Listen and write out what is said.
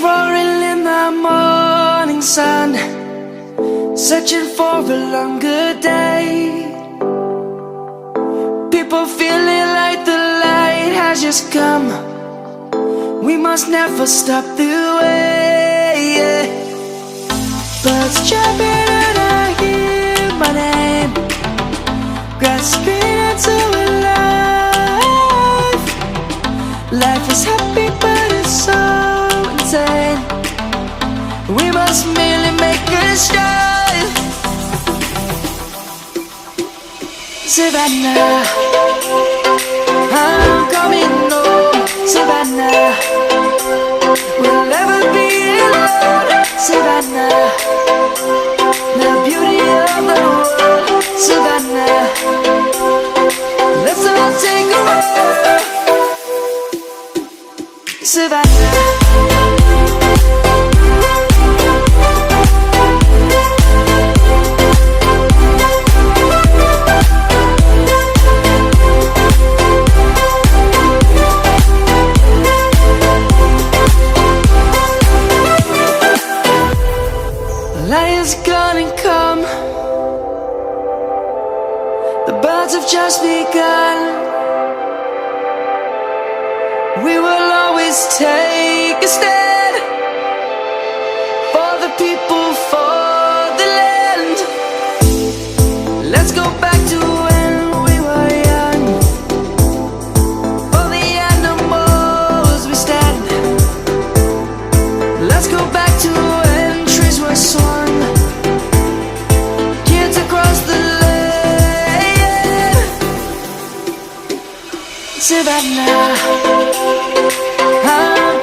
roaring in the morning sun, searching for a longer day. People feeling like the light has just come. We must never stop the way. Birds chirping and I hear my name, grasping into a life. Life is happy but it's so insane. We must merely make a start. Savannah, I'm coming home. Savannah, we'll never be alone. Savannah, the beauty of the world. Savannah, let's all take a walk. Savannah. Lion's gonna come. The birds have just begun. We will always take a stand for the people, for the land. Let's go back to when we were young. For the animals we stand. Let's go back to when trees were swung. Kids across the land. Savannah, I'm